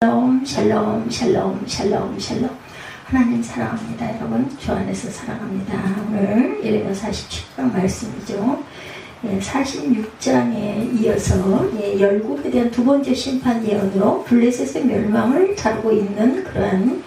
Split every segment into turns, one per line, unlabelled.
샬롬 샬롬 샬롬 샬롬 샬롬. 하나님 사랑합니다. 여러분 주 안에서 사랑합니다. 오늘 예레미야 47장 말씀이죠. 46장에 이어서 열국에 대한 두 번째 심판 예언으로 블레셋의 멸망을 다루고 있는 그러한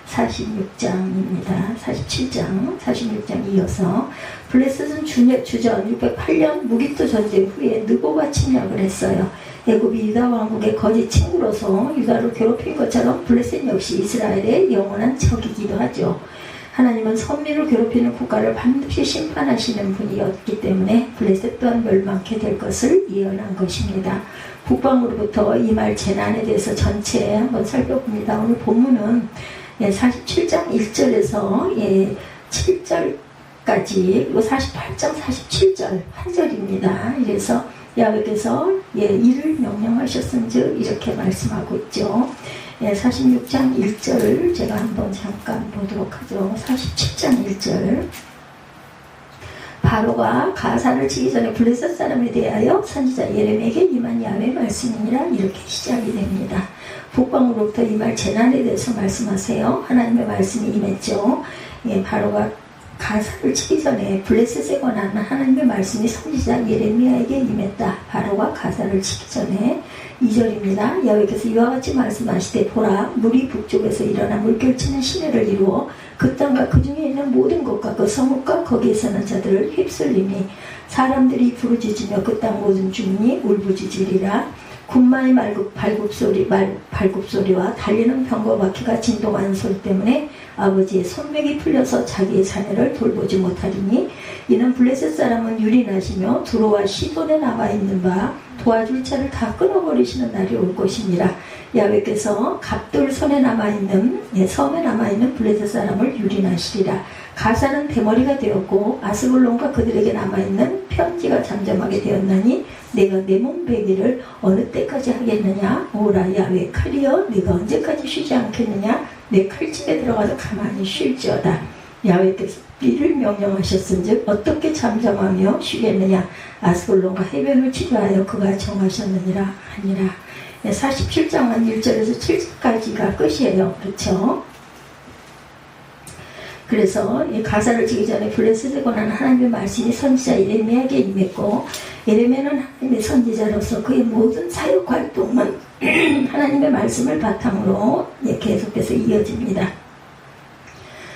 46장입니다. 46장 이어서 블레셋은 주전 608년 무기토 전쟁 후에 느고가 침략을 했어요. 애굽이 유다 왕국의 거짓 친구로서 유다를 괴롭힌 것처럼 블레셋 역시 이스라엘의 영원한 적이기도 하죠. 하나님은 선민을 괴롭히는 국가를 반드시 심판하시는 분이었기 때문에 블레셋 또한 멸망케 될 것을 예언한 것입니다. 북방으로부터 임할 재난에 대해서 전체 한번 살펴봅니다. 오늘 본문은 47장 1절에서 7절까지 그리고 48장 47절 한 절입니다. 그래서 야훼께서 이를 명령하셨은즉 이렇게 말씀하고 있죠. 46장 1절을 제가 한번 잠깐 보도록 하죠. 47장 1절. 바로가 가사를 치기 전에 블레셋 사람에 대하여 선지자 예레미야에게 임한 야훼의 말씀이니라 이렇게 시작이 됩니다. 북방으로부터 임할 재난에 대해서 말씀하세요. 하나님의 말씀이 임했죠. 바로가 가사를 치기 전에 블레셋에 관한 하나님의 말씀이 선지자 예레미야에게 임했다. 바로가 가사를 치기 전에 2절입니다. 야훼께서 이와 같이 말씀하시되 보라 물이 북쪽에서 일어나 물결치는 시내를 이루어 그 땅과 그 중에 있는 모든 것과 그 성읍과 거기에 사는 자들을 휩쓸리니 사람들이 부르짖으며 그 땅 모든 주민이 울부짖으리라. 군마의 발굽소리와 달리는 병과 바퀴가 진동하는 소리 때문에 아버지의 손맥이 풀려서 자기의 자녀를 돌보지 못하리니 이는 블레셋 사람은 유린하시며 두로와 시돈에 남아있는 바 도와줄 자를 다 끊어버리시는 날이 올 것이니라. 야훼께서 갑돌 손에 남아있는 섬에 남아있는 블레셋 사람을 유린하시리라. 가사는 대머리가 되었고 아스글론과 그들에게 남아있는 편지가 잠잠하게 되었나니 내가 내 몸 베기를 어느 때까지 하겠느냐. 오라 야훼 칼이여 네가 언제까지 쉬지 않겠느냐. 내 칼집에 들어가서 가만히 쉴지어다. 야훼께서 이를 명령하셨은즉 어떻게 잠잠하며 쉬겠느냐. 아스글론과 해변을 치료하여 그가 정하셨느니라 하니라. 47장은 1절에서 7절까지가 끝이에요. 그렇죠? 그래서 이 가사를 치기 전에 블레셋에 관한 하나님의 말씀이 선지자 예레미야에게 임했고 예레미야는 하나님의 선지자로서 그의 모든 사역 활동은 하나님의 말씀을 바탕으로 계속해서 이어집니다.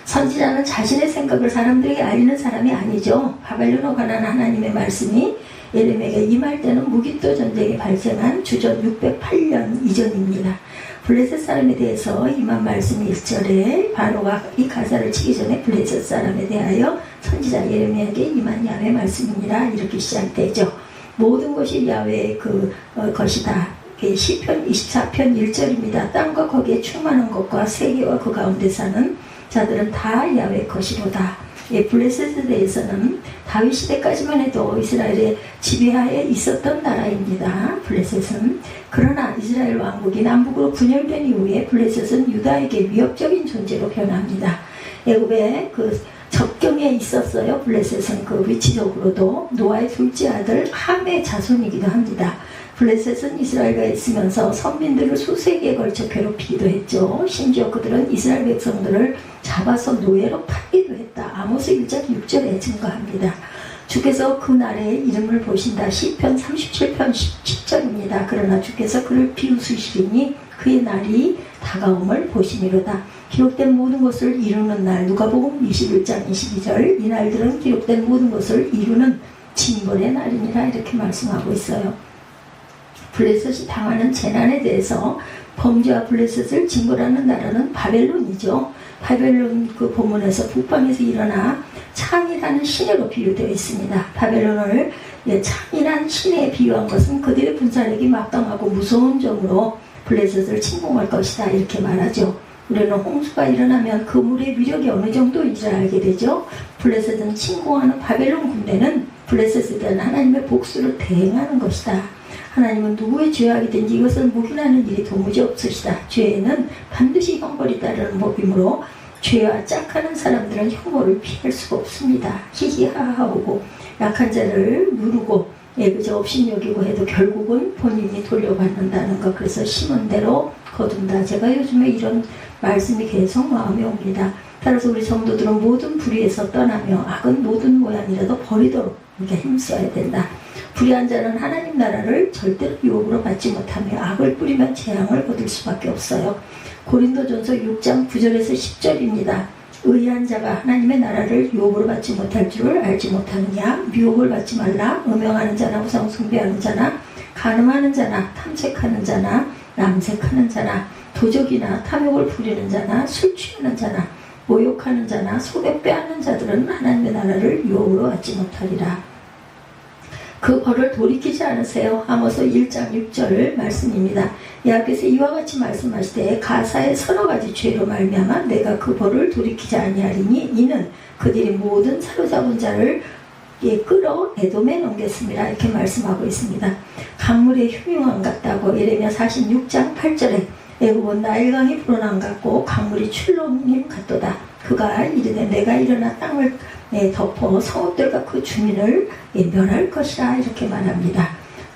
선지자는 자신의 생각을 사람들에게 알리는 사람이 아니죠. 바벨론에 관한 하나님의 말씀이 예레미야에게 임할 때는 무기토 전쟁이 발생한 주전 608년 이전입니다. 블레셋 사람에 대해서 임한 말씀이 1절에 바로가 이 가사를 치기 전에 블레셋 사람에 대하여 선지자 예레미야에게 임한 야훼의 말씀이니라 이렇게 시작되죠. 모든 것이 야훼의 것이다. 시편 24편 1절입니다. 땅과 거기에 충만한 것과 세계와 그 가운데 사는 자들은 다 야훼의 것이로다. 블레셋에 대해서는 다윗 시대까지만 해도 이스라엘의 지배하에 있었던 나라입니다. 블레셋은. 그러나 이스라엘 왕국이 남북으로 분열된 이후에 블레셋은 유다에게 위협적인 존재로 변합니다. 애굽의 접경에 있었어요. 블레셋은 위치적으로도 노아의 둘째 아들 함의 자손이기도 합니다. 블레셋은 이스라엘과 있으면서 선민들을 수세기에 걸쳐 괴롭히기도 했죠. 심지어 그들은 이스라엘 백성들을 잡아서 노예로 팔기도 했다. 아모스 1장 6절에 증거합니다. 주께서 그 날의 이름을 보신다. 시편 37편 10절입니다. 그러나 주께서 그를 비웃으시리니 그의 날이 다가옴을 보시미로다. 기록된 모든 것을 이루는 날. 누가복음 21장 22절. 이 날들은 기록된 모든 것을 이루는 징벌의 날이니라 이렇게 말씀하고 있어요. 블레셋이 당하는 재난에 대해서 범죄와 블레셋을 징벌하는 나라는 바벨론이죠. 바벨론 본문에서 북방에서 일어나 창이라는 시내로 비유되어 있습니다. 바벨론을 창이란 시내에 비유한 것은 그들의 분산력이 막강하고 무서운 점으로 블레셋을 침공할 것이다 이렇게 말하죠. 우리는 홍수가 일어나면 그 물의 위력이 어느 정도인지를 알게 되죠. 블레셋은 침공하는 바벨론 군대는 블레셋에 대한 하나님의 복수를 대행하는 것이다. 하나님은 누구의 죄악이든지 이것을 묵인하는 일이 도무지 없으시다. 죄에는 반드시 형벌이 따르는 법이므로 죄와 짝하는 사람들은 형벌을 피할 수가 없습니다. 히히하하하고 약한 자를 누르고 그저 업신여기고 해도 결국은 본인이 돌려받는다는 것. 그래서 심은 대로 거둔다. 제가 요즘에 이런 말씀이 계속 마음에 옵니다. 따라서 우리 성도들은 모든 불의에서 떠나며 악은 모든 모양이라도 버리도록 이렇게 힘써야 된다. 불의한 자는 하나님 나라를 절대로 유혹으로 받지 못하며 악을 뿌리면 재앙을 거둘 수밖에 없어요. 고린도전서 6장 9절에서 10절입니다. 의한 자가 하나님의 나라를 유혹으로 받지 못할 줄을 알지 못하느냐. 유혹을 받지 말라. 음행하는 자나 우상 숭배하는 자나 간음하는 자나 탐색하는 자나 남색하는 자나 도적이나 탐욕을 부리는 자나 술 취하는 자나 모욕하는 자나 속에 빼앗는 자들은 하나님의 나라를 유혹으로 받지 못하리라. 그 벌을 돌이키지 않으세요. 아모스 1장 6절 말씀입니다. 여호와께서 이와 같이 말씀하시되 가사의 서너 가지 죄로 말미암아 내가 그 벌을 돌이키지 아니하리니 이는 그들이 모든 사로잡은 자를 끌어 에돔에 넘겼습니다. 이렇게 말씀하고 있습니다. 강물의 흉흉함 같다고 예레미야 46장 8절에 애굽은 나일강이 불어난 같고 강물이 출렁임 같도다. 그가 이르되 내가 일어나 땅을 덮어 성읍들과 그 주민을 멸할 것이라 이렇게 말합니다.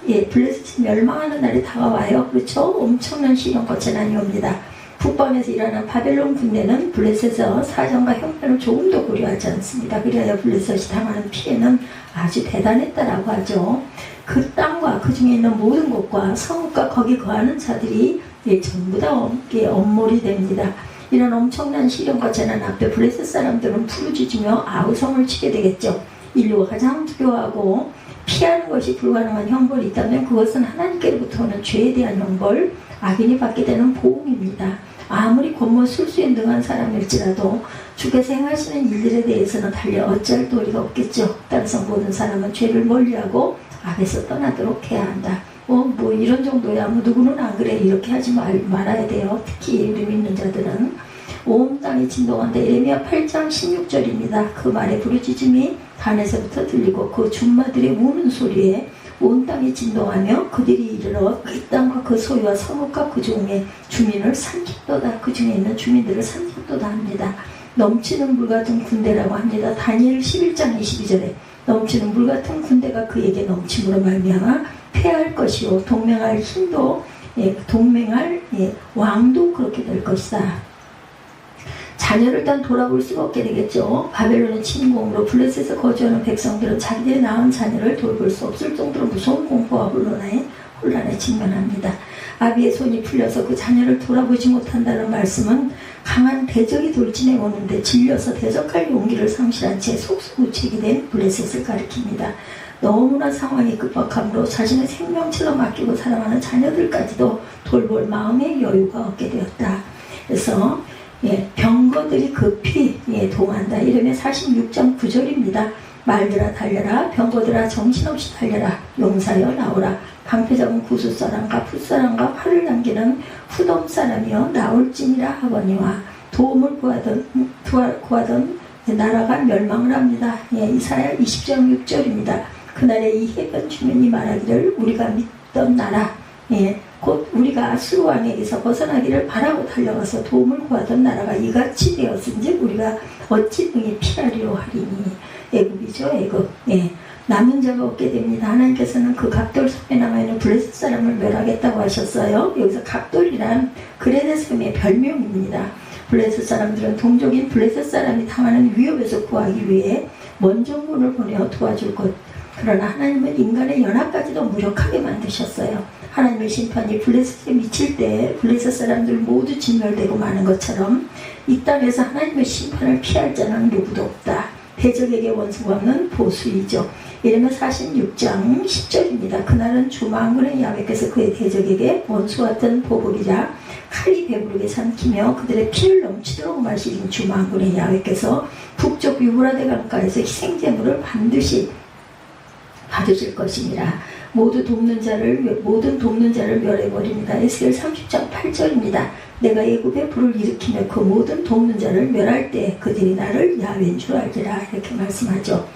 블레셋이 멸망하는 날이 다가와요. 그렇죠? 엄청난 시련과 재난이 옵니다. 북방에서 일어난 바벨론 군대는 블레셋의 사정과 형편을 조금 더 고려하지 않습니다. 그래야 블레셋이 당하는 피해는 아주 대단했다라고 하죠. 그 땅과 그 중에 있는 모든 곳과 성읍과 거기 거하는 자들이 전부 다 엄몰이 됩니다. 이런 엄청난 시련과 재난 앞에 블레셋 사람들은 부르짖으며 아우성을 치게 되겠죠. 인류가 가장 두려워하고 피하는 것이 불가능한 형벌이 있다면 그것은 하나님께로부터 오는 죄에 대한 형벌, 악인이 받게 되는 보응입니다. 아무리 권모술수에 능한 사람일지라도 주께서 행하시는 일들에 대해서는 달리 어찌할 도리가 없겠죠. 따라서 모든 사람은 죄를 멀리하고 악에서 떠나도록 해야 한다. 뭐 이런 정도야. 누구는 안 그래. 이렇게 하지 말아야 돼요. 특히 우리 믿는 자들은. 온 땅이 진동한다. 예레미야 8장 16절입니다. 그 말에 부르짖음이 단에서부터 들리고 그 준마들의 우는 소리에 온 땅이 진동하며 그들이 이르러 그 땅과 그 소유와 성읍과 그 종의 주민을 삼켰도다. 그 중에 있는 주민들을 삼켰도다 합니다. 넘치는 물같은 군대라고 합니다. 다니엘 11장 22절에 넘치는 물같은 군대가 그에게 넘침으로 말미암아 패할 것이요 동맹할 힘도 동맹할 왕도 그렇게 될 것이다. 자녀를 일단 돌아볼 수가 없게 되겠죠. 바벨론의 침공으로 블레셋에 거주하는 백성들은 자기들의 낳은 자녀를 돌볼 수 없을 정도로 무서운 공포와 혼란에 직면합니다. 아비의 손이 풀려서 그 자녀를 돌아보지 못한다는 말씀은 강한 대적이 돌진해 오는데 질려서 대적할 용기를 상실한 채 속수무책이 된 블레셋을 가리킵니다. 너무나 상황이 급박함으로 자신의 생명처럼 아끼고 사랑하는 자녀들까지도 돌볼 마음의 여유가 없게 되었다. 그래서 병거들이 급히 동한다. 이러면 46장 9절입니다. 말들아 달려라. 병거들아 정신없이 달려라. 용사여 나오라. 방패잡은 구숫사람과 풋사람과 팔을 남기는 후돔 사람이여 나올지니라 하거니와 도움을 구하던 나라가 멸망을 합니다. 이사야 20장 6절입니다. 그날에 이 해변 주민이 말하기를 우리가 믿던 나라 곧 우리가 아수르 왕에게서 벗어나기를 바라고 달려가서 도움을 구하던 나라가 이같이 되었은즉 우리가 어찌 등에 피하리로 하리니. 애굽이죠. 애굽. 남은 자가 없게 됩니다. 하나님께서는 그 각돌 섬에 남아있는 블레셋 사람을 멸하겠다고 하셨어요. 여기서 각돌이란 그레데스금의 별명입니다. 블레셋 사람들은 동족인 블레셋 사람이 당하는 위협에서 구하기 위해 먼저군을 보내어 도와줄 것. 그러나 하나님은 인간의 연합까지도 무력하게 만드셨어요. 하나님의 심판이 블레셋에 미칠 때 블레셋 사람들 모두 진멸되고 마는 것처럼 이 땅에서 하나님의 심판을 피할 자는 누구도 없다. 대적에게 원수가 없는 보수이죠. 이러면 46장 10절입니다. 그날은 주 만군의 야훼께서 그의 대적에게 원수 같은 보복이라 칼이 배부르게 삼키며 그들의 피를 넘치도록 마시는 주 만군의 야훼께서 북쪽 유브라데 강가에서 희생제물을 반드시 받으실 것이니라. 모든 돕는 자를 멸해버립니다. 에스겔 30장 8절입니다. 내가 애굽에 불을 일으키며 그 모든 돕는 자를 멸할 때 그들이 나를 야훼인 줄 알리라. 이렇게 말씀하죠.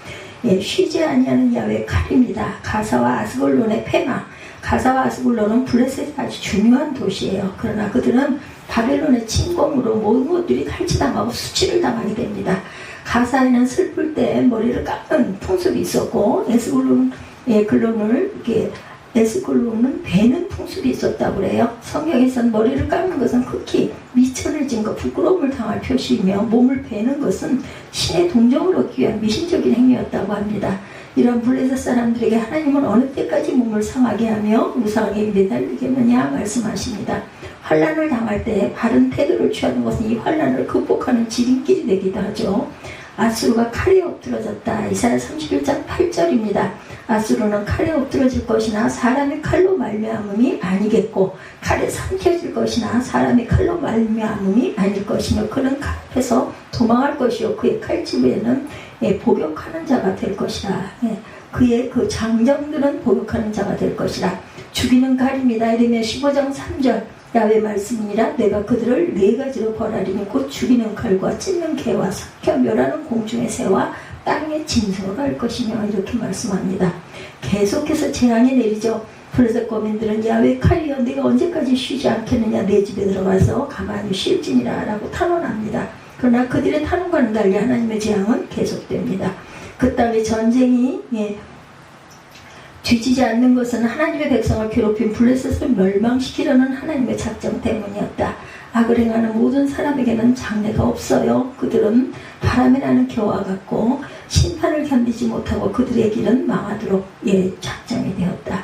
쉬지 아니하는 야훼 칼입니다. 가사와 아스글론의 폐마. 가사와 아스글론은 블레셋의 아주 중요한 도시예요. 그러나 그들은 바벨론의 침공으로 모든 것들이 탈취당하고 수치를 당하게 됩니다. 가사에는 슬플 때 머리를 깎는 풍습이 있었고 에스글론을 이렇게 에스콜론은 베는 풍습이 있었다고 그래요. 성경에서는 머리를 깎는 것은 극히 미천해진 것, 부끄러움을 당할 표시이며 몸을 베는 것은 신의 동정을 얻기 위한 미신적인 행위였다고 합니다. 이런 블레셋 사람들에게 하나님은 어느 때까지 몸을 상하게 하며 우상에 매달리겠느냐 말씀하십니다. 환난을 당할 때 바른 태도를 취하는 것은 이 환난을 극복하는 지름길이 되기도 하죠. 아수르가 칼에 엎드러졌다. 이사야 31장 8절입니다. 아수르는 칼에 엎드러질 것이나 사람의 칼로 말미암음이 아니겠고 칼에 삼켜질 것이나 사람의 칼로 말미암음이 아닐 것이며 그는 칼 앞에서 도망할 것이요 그의 칼집에는 복역하는 자가 될 것이라. 그의 그 장정들은 복역하는 자가 될 것이라. 죽이는 칼입니다. 이르면 15장 3절 야훼 말씀이니라. 내가 그들을 네 가지로 벌하리니 곧 죽이는 칼과 찢는 개와 삭혀 멸하는 공중의 새와 땅의 짐승으로 할 것이며 이렇게 말씀합니다. 계속해서 재앙이 내리죠. 블레셋 거민들은 야훼 칼이여 네가 언제까지 쉬지 않겠느냐 내 집에 들어가서 가만히 쉴지니라 라고 탄원합니다. 그러나 그들의 탄원과는 달리 하나님의 재앙은 계속됩니다. 그 땅에 전쟁이 뒤지지 않는 것은 하나님의 백성을 괴롭힌 블레셋을 멸망시키려는 하나님의 작정 때문이었다. 악을 행하는 모든 사람에게는 장래가 없어요. 그들은 바람에 나는 겨와 같고 심판을 견디지 못하고 그들의 길은 망하도록 작정이 되었다.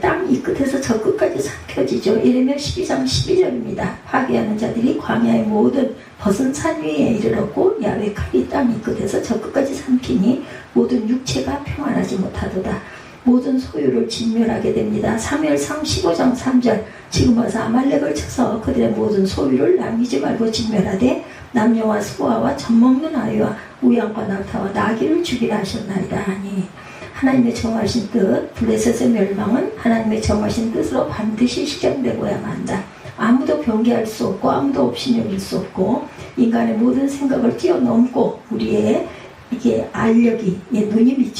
땅 이 끝에서 저 끝까지 삼켜지죠. 이르면 12장 12절입니다. 파괴하는 자들이 광야의 모든 벗은 산 위에 이르렀고 야훼 칼이 땅 이 끝에서 저 끝까지 삼키니 모든 육체가 평안하지 못하도다. 모든 소유를 진멸하게 됩니다. 사무엘상 15장 3절 지금 와서 아말렉을 쳐서 그들의 모든 소유를 남기지 말고 진멸하되 남녀와 소아와 젖먹는 아이와 우양과 낙타와 나귀를 죽이라 하셨나이다 하니 하나님의 정하신 뜻 블레셋의 멸망은 하나님의 정하신 뜻으로 반드시 실현되고야만 한다. 아무도 변개할 수 없고 아무도 없이 여길 수 없고 인간의 모든 생각을 뛰어넘고 우리의 이게 알력이 눈이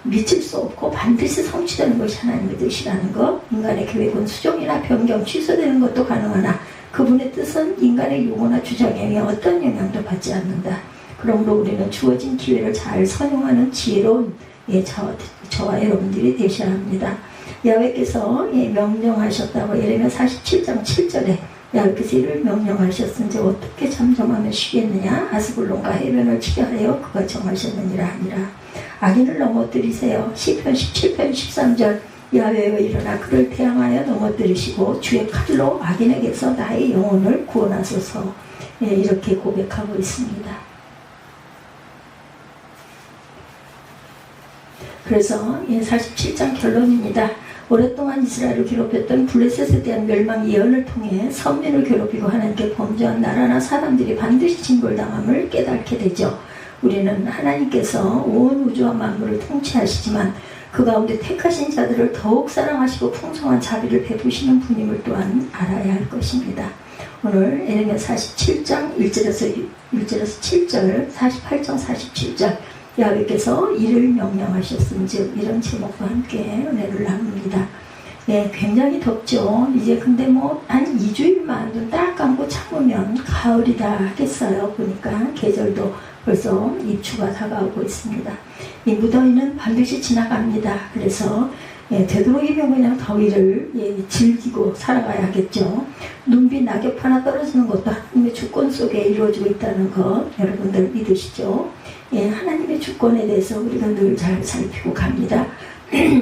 미칠 수 없고 반드시 성취되는 것이 하나님의 뜻이라는 것. 인간의 계획은 수정이나 변경, 취소되는 것도 가능하나 그분의 뜻은 인간의 요구나 주장에 어떤 영향도 받지 않는다. 그러므로 우리는 주어진 기회를 잘 선용하는 지혜로운 저와 여러분들이 되셔야 합니다. 야훼께서 명령하셨다고 예레미야 47장 7절에 야훼께서 이를 명령하셨은지 어떻게 잠잠하며 쉬겠느냐. 아스불론과 해변을 치게 하여 그가 정하셨느니라 하니라. 악인을 넘어뜨리세요. 시편 17편 13절 야훼여 일어나 그를 태양하여 넘어뜨리시고 주의 칼로 악인에게서 나의 영혼을 구원하소서. 이렇게 고백하고 있습니다. 그래서 47장 결론입니다. 오랫동안 이스라엘을 괴롭혔던 블레셋에 대한 멸망 예언을 통해 선민을 괴롭히고 하나님께 범죄한 나라나 사람들이 반드시 징벌당함을 깨닫게 되죠. 우리는 하나님께서 온 우주와 만물을 통치하시지만 그 가운데 택하신 자들을 더욱 사랑하시고 풍성한 자비를 베푸시는 분임을 또한 알아야 할 것입니다. 오늘 예레미야 47장 1절에서 7절 48장 47절 야훼께서 이를 명령하셨은즉 이런 제목과 함께 은혜를 나눕니다. 굉장히 덥죠. 이제 근데 한 2주일만 눈 딱 감고 참으면 가을이다 하겠어요. 보니까 계절도 벌써 입추가 다가오고 있습니다. 이 무더위는 반드시 지나갑니다. 그래서 되도록이면 그냥 더위를 즐기고 살아가야겠죠. 눈비 낙엽 하나 떨어지는 것도 하나님의 주권 속에 이루어지고 있다는 것 여러분들 믿으시죠? 하나님의 주권에 대해서 우리가 늘 잘 살피고 갑니다.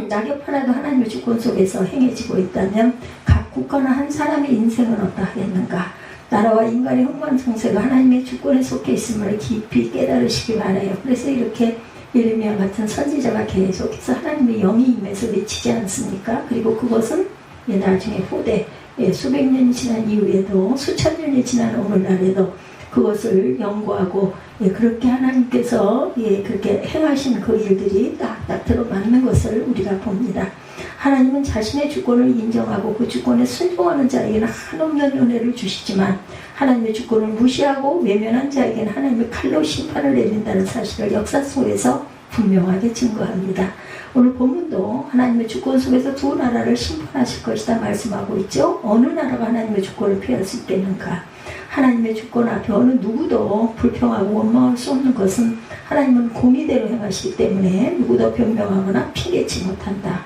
낙엽 하나도 하나님의 주권 속에서 행해지고 있다면 각 국가나 한 사람의 인생은 어떠하겠는가. 나라와 인간의 흥망성쇠가 하나님의 주권에 속해 있음을 깊이 깨달으시기 바라요. 그래서 이렇게 예레미야 같은 선지자가 계속해서 하나님의 영이 임해서 외치지 않습니까? 그리고 그것은 나중에 후대 수백 년이 지난 이후에도 수천 년이 지난 오늘날에도 그것을 연구하고 그렇게 하나님께서 그렇게 행하신 그 일들이 딱딱 들어맞는 것을 우리가 봅니다. 하나님은 자신의 주권을 인정하고 그 주권에 순종하는 자에게는 한없는 은혜를 주시지만 하나님의 주권을 무시하고 외면한 자에게는 하나님의 칼로 심판을 내린다는 사실을 역사 속에서 분명하게 증거합니다. 오늘 본문도 하나님의 주권 속에서 두 나라를 심판하실 것이다 말씀하고 있죠. 어느 나라가 하나님의 주권을 피할 수 있겠는가. 하나님의 주권 앞에 어느 누구도 불평하고 원망할 수 없는 것은 하나님은 공의대로 행하시기 때문에 누구도 변명하거나 피겠지 못한다.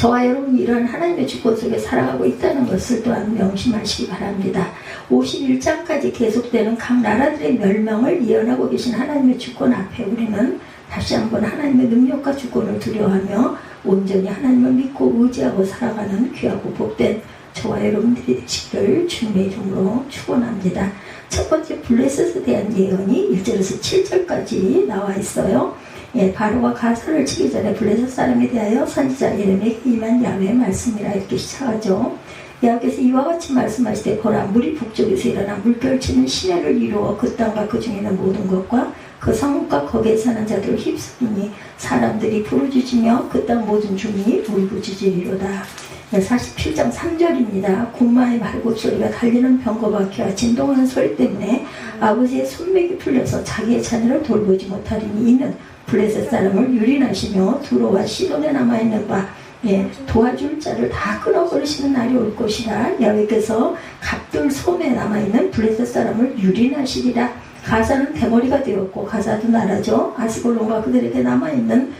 저와 여러분이 이러한 하나님의 주권 속에 살아가고 있다는 것을 또한 명심하시기 바랍니다. 51장까지 계속되는 각 나라들의 멸망을 예언하고 계신 하나님의 주권 앞에 우리는 다시 한번 하나님의 능력과 주권을 두려워하며 온전히 하나님을 믿고 의지하고 살아가는 귀하고 복된 저와 여러분들이 되시기를 주님의 이름으로 축원합니다. 첫 번째 블레셋에 대한 예언이 1절에서 7절까지 나와 있어요. 바로가 가사를 치기 전에 블레셋 사람에 대하여 선지자 예레미야에게 임한 야훼의 말씀이라 이렇게 시작하죠. 여호와께서 이와 같이 말씀하시되 보라 물이 북쪽에서 일어나 물결치는 시내를 이루어 그 땅과 그 중에 있는 모든 것과 그 성읍과 거기에 사는 자들을 휩쓰리니 사람들이 부르짖으며 그 땅 모든 주민이 울부짖으리로다. 47장 3절입니다. 군마의 말곡소리가 달리는 병거바퀴와 진동하는 소리 때문에 아버지의 손맥이 풀려서 자기의 자녀를 돌보지 못하리니 이는 블레셋 사람을 유린하시며 두로와 시돈에 남아있는 바 도와줄 자를 다 끊어버리시는 날이 올 것이라. 야훼께서 갑돌 솜에 남아있는 블레셋 사람을 유린하시리라. 가사는 대머리가 되었고 가사도 나라죠. 아스골론과 그들에게 남아있는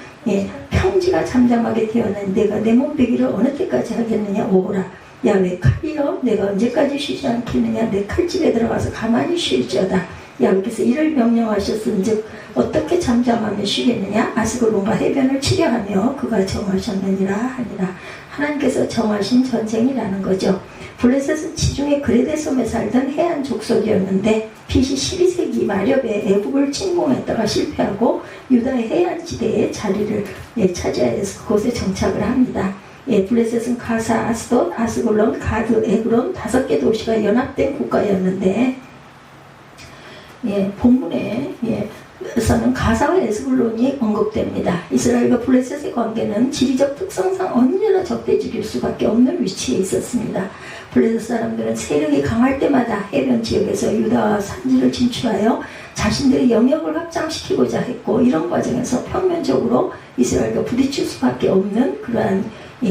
평지가 잠잠하게 되었는데 내가 내 몸빼기를 어느 때까지 하겠느냐. 오라 야훼 칼이여 내가 언제까지 쉬지 않겠느냐. 내 칼집에 들어가서 가만히 쉴지어다. 야훼께서 이를 명령하셨은즉 어떻게 잠잠하며 쉬겠느냐. 아스골론과 해변을 치려하며 그가 정하셨느니라 하니라. 하나님께서 정하신 전쟁이라는 거죠. 블레셋은 지중해 그레데 섬에 살던 해안 족속이었는데 BC 12세기 마렵에 애국을 침공했다가 실패하고 유다의 해안지대에 자리를 차지하여서 그곳에 정착을 합니다. 블레셋은 가사, 아스돗, 아스골론, 가드, 에그론 5개 도시가 연합된 국가였는데 본문에 에서는 가사와 에스글론이 언급됩니다. 이스라엘과 블레셋의 관계는 지리적 특성상 언제나 적대지일 수밖에 없는 위치에 있었습니다. 블레셋 사람들은 세력이 강할 때마다 해변 지역에서 유다와 산지를 진출하여 자신들의 영역을 확장시키고자 했고 이런 과정에서 평면적으로 이스라엘과 부딪힐 수밖에 없는 그러한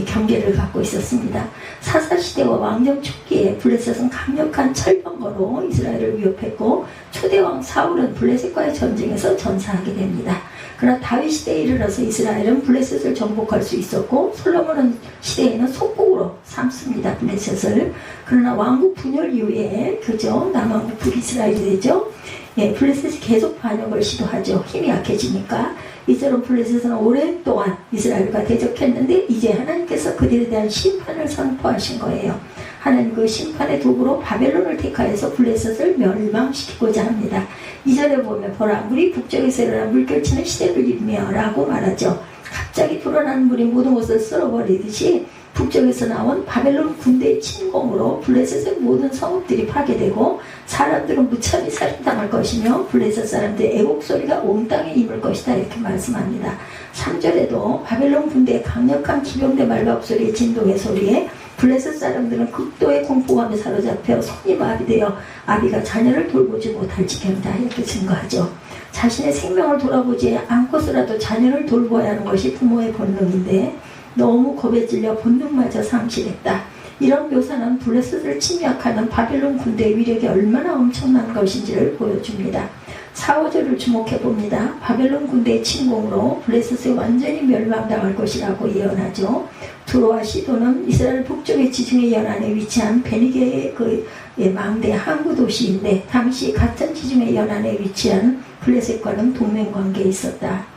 경계를 갖고 있었습니다. 사사시대와 왕정 초기에 블레셋은 강력한 철병거로 이스라엘을 위협했고 초대왕 사울은 블레셋과의 전쟁에서 전사하게 됩니다. 그러나 다윗 시대에 이르러서 이스라엘은 블레셋을 정복할 수 있었고 솔로몬 시대에는 속국으로 삼습니다. 블레셋을. 그러나 왕국 분열 이후에 남왕국 북이스라엘이 되죠. 블레셋이 계속 반역을 시도하죠. 힘이 약해지니까. 이처럼 블레셋은 오랫동안 이스라엘과 대적했는데 이제 하나님께서 그들에 대한 심판을 선포하신 거예요. 하나님 그 심판의 도구로 바벨론을 택하여서 블레셋을 멸망시키고자 합니다. 2절에 보면 보라 물이 북쪽에서 일어나 물결치는 시대를 이루며 라고 말하죠. 갑자기 불어나는 물이 모든 것을 쓸어버리듯이 북쪽에서 나온 바벨론 군대의 침공으로 블레셋의 모든 성읍들이 파괴되고 사람들은 무참히 살인당할 것이며 블레셋 사람들의 애곡 소리가 온 땅에 임을 것이다 이렇게 말씀합니다. 3절에도 바벨론 군대의 강력한 기병대 말박 소리의 진동의 소리에 블레셋 사람들은 극도의 공포감에 사로잡혀 손이 마비되어 아비가 자녀를 돌보지 못할 지경이다 이렇게 증거하죠. 자신의 생명을 돌아보지 않고서라도 자녀를 돌보아야 하는 것이 부모의 본능인데 너무 겁에 찔려 본능마저 상실했다. 이런 묘사는 블레셋을 침략하는 바벨론 군대의 위력이 얼마나 엄청난 것인지를 보여줍니다. 4, 5절을 주목해봅니다. 바벨론 군대의 침공으로 블레셋이 완전히 멸망당할 것이라고 예언하죠. 두로와 시도는 이스라엘 북쪽의 지중해 연안에 위치한 베니게의 망대 항구 도시인데 당시 같은 지중해 연안에 위치한 블레셋과는 동맹관계에 있었다.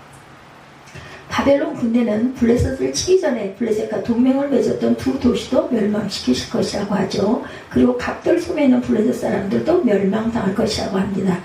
바벨론 군대는 블레셋을 치기 전에 블레셋과 동맹을 맺었던 두 도시도 멸망시키실 것이라고 하죠. 그리고 갑돌섬에 있는 블레셋 사람들도 멸망당할 것이라고 합니다.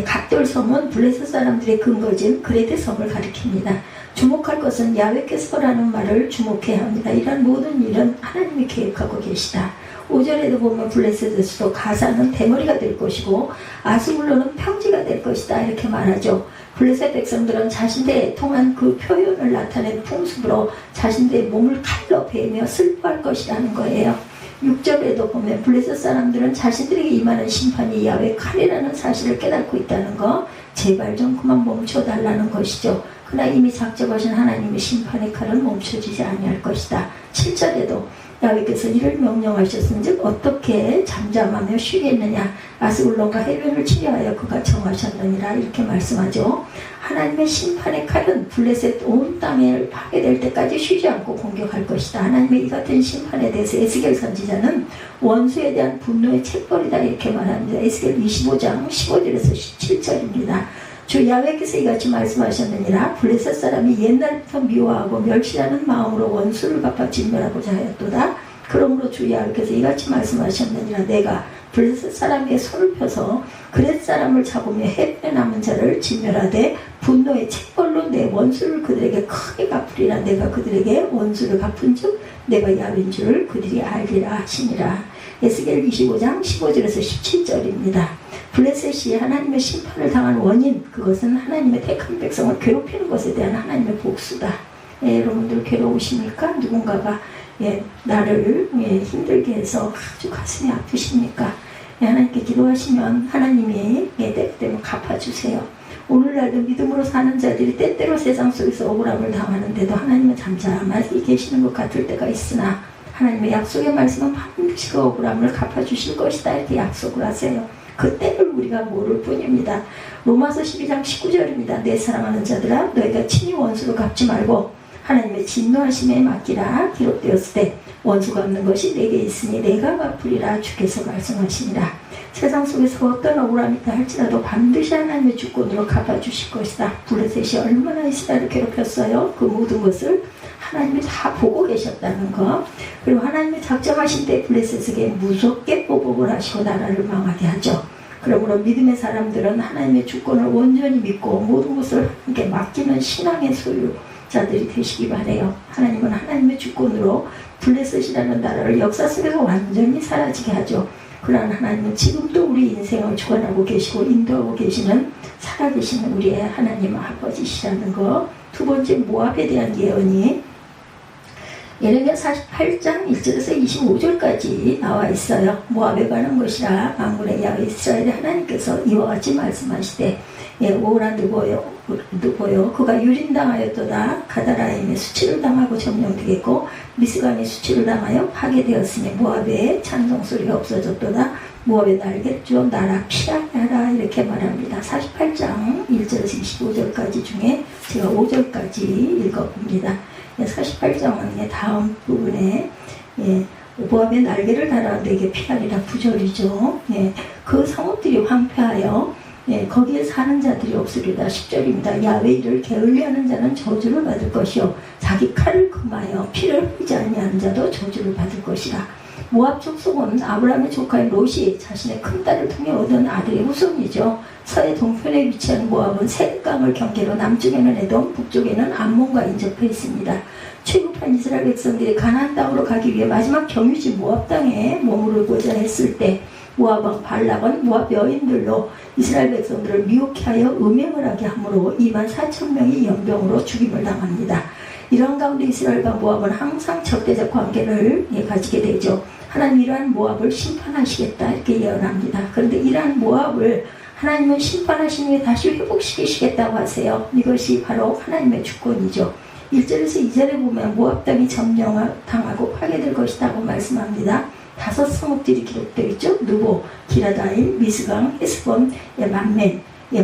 갑돌섬은 블레셋 사람들의 근거지인 그레데 섬을 가리킵니다. 주목할 것은 야훼께서라는 말을 주목해야 합니다. 이런 모든 일은 하나님이 계획하고 계시다. 5절에도 보면 블레셋에서도 가사는 대머리가 될 것이고 아스글론은 평지가 될 것이다 이렇게 말하죠. 블레셋 백성들은 자신들의 통한 그 표현을 나타낸 풍습으로 자신들의 몸을 칼로 베며 슬퍼할 것이라는 거예요. 6절에도 보면 블레셋 사람들은 자신들에게 임하는 심판이 야훼 칼이라는 사실을 깨닫고 있다는 거 제발 좀 그만 멈춰달라는 것이죠. 그러나 이미 작정하신 하나님의 심판의 칼은 멈춰지지 아니할 것이다. 7절에도 야훼께서 이를 명령하셨은즉 어떻게 잠잠하며 쉬겠느냐. 아스글론과 해변을 치려하여 그가 정하셨느니라 이렇게 말씀하죠. 하나님의 심판의 칼은 블레셋 온 땅을 파괴될 때까지 쉬지 않고 공격할 것이다. 하나님의 이 같은 심판에 대해서 에스겔 선지자는 원수에 대한 분노의 책벌이다 이렇게 말합니다. 에스겔 25장 15절에서 17절입니다. 주 야훼께서 이같이 말씀하셨느니라. 블레셋 사람이 옛날부터 미워하고 멸시하는 마음으로 원수를 갚아 진멸하고자 하였도다. 그러므로 주 야훼께서 이같이 말씀하셨느니라. 내가 블레셋 사람에게 손을 펴서 그렛 사람을 잡으며 해변에 남은 자를 진멸하되 분노의 책벌로 내 원수를 그들에게 크게 갚으리라. 내가 그들에게 원수를 갚은즉 내가 야훼인 줄을 그들이 알리라 하시니라. 에스겔 25장 15절에서 17절입니다. 블레셋이 하나님의 심판을 당한 원인, 그것은 하나님의 택한 백성을 괴롭히는 것에 대한 하나님의 복수다. 여러분들 괴로우십니까? 누군가가 나를 힘들게 해서 아주 가슴이 아프십니까? 하나님께 기도하시면 하나님이 때때로 갚아주세요. 오늘날도 믿음으로 사는 자들이 때때로 세상 속에서 억울함을 당하는데도 하나님은 잠잠하게 계시는 것 같을 때가 있으나 하나님의 약속의 말씀은 반드시 그 억울함을 갚아주실 것이다 이렇게 약속을 하세요. 그때를 우리가 모를 뿐입니다. 로마서 12장 19절입니다. 내 사랑하는 자들아 너희가 친히 원수로 갚지 말고 하나님의 진노하심에 맡기라. 기록되었을 때 원수 갚는 것이 내게 있으니 내가 갚으리라 주께서 말씀하시니라. 세상 속에서 어떤 억울함이 있다 할지라도 반드시 하나님의 주권으로 갚아주실 것이다. 블레셋이 얼마나 이스라엘을 괴롭혔어요. 그 모든 것을 하나님이 다 보고 계셨다는 거. 그리고 하나님이 작정하신 때 블레셋에게 무섭게 보복을 하시고 나라를 망하게 하죠. 그러므로 믿음의 사람들은 하나님의 주권을 온전히 믿고 모든 것을 하나님께 맡기는 신앙의 소유자들이 되시기 바래요. 하나님은 하나님의 주권으로 블레셋이라는 나라를 역사 속에서 완전히 사라지게 하죠. 그러나 하나님은 지금도 우리 인생을 주관하고 계시고 인도하고 계시는 살아계시는 우리의 하나님 아버지시라는 거. 두 번째, 모압에 대한 예언이 예레미야 48장 1절에서 25절까지 나와 있어요. 모압에 관한 것이라 만군의 야훼 이스라엘의 하나님께서 이와 같이 말씀하시되 오라 누보요 그가 유린당하였도다. 가다라임의 수치를 당하고 점령되겠고 미스간이 수치를 당하여 파괴되었으니 모압의 찬송소리가 없어졌도다. 모압의 날개를 줘 나라 피하게 하라 이렇게 말합니다. 48장 1절에서 25절까지 중에 제가 5절까지 읽어봅니다. 48장은 다음 부분에 모압의 날개를 달아 내게 피하리라 9절이죠. 그 성읍들이 황폐하여 거기에 사는 자들이 없으리라 10절입니다. 야훼 이를 게을리하는 자는 저주를 받을 것이요 자기 칼을 금하여 피를 흘리지 아니하는 자도 저주를 받을 것이라. 모압 족속은 아브라함의 조카인 롯이 자신의 큰딸을 통해 얻은 아들의 후손이죠. 서해 동편에 위치한 모압은 세강을 경계로 남쪽에는 에돔, 북쪽에는 암몬과 인접해 있습니다. 취급한 이스라엘 백성들이 가나안 땅으로 가기 위해 마지막 경유지 모압 땅에 머무르고자 했을 때 모압 왕 발락은 모압 여인들로 이스라엘 백성들을 미혹해 하여 음행을 하게 하므로 24,000명이 연병으로 죽임을 당합니다. 이런 가운데 이스라엘과 모압은 항상 적대적 관계를 가지게 되죠. 하나님 이러한 모압을 심판하시겠다 이렇게 예언합니다. 그런데 이러한 모압을 하나님은 심판하신 후에 다시 회복시키시겠다고 하세요. 이것이 바로 하나님의 주권이죠. 1절에서 2절에 보면 모압 땅이 점령당하고 파괴될 것이라고 말씀합니다. 5 성읍들이 기록되어 있죠. 누보, 기라다임, 미스강, 헤스본, 만멘.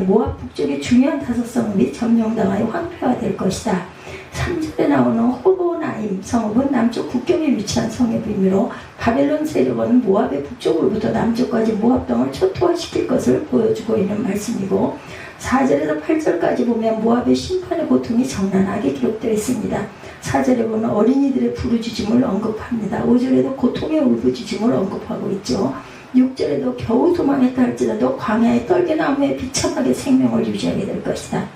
모압 북쪽의 중요한 5 성읍이 점령당하여 황폐화될 것이다. 3절에 나오는 호로나임 성읍은 남쪽 국경에 위치한 성읍이므로 바벨론 세력은 모압의 북쪽으로부터 남쪽까지 모압 땅을 초토화시킬 것을 보여주고 있는 말씀이고 4절에서 8절까지 보면 모압의 심판의 고통이 적나라하게 기록되어 있습니다. 4절에 보면 어린이들의 부르짖음을 언급합니다. 5절에도 고통의 울부짖음을 언급하고 있죠. 6절에도 겨우 도망했다 할지라도 광야의 떨게나무에 비참하게 생명을 유지하게 될 것이다.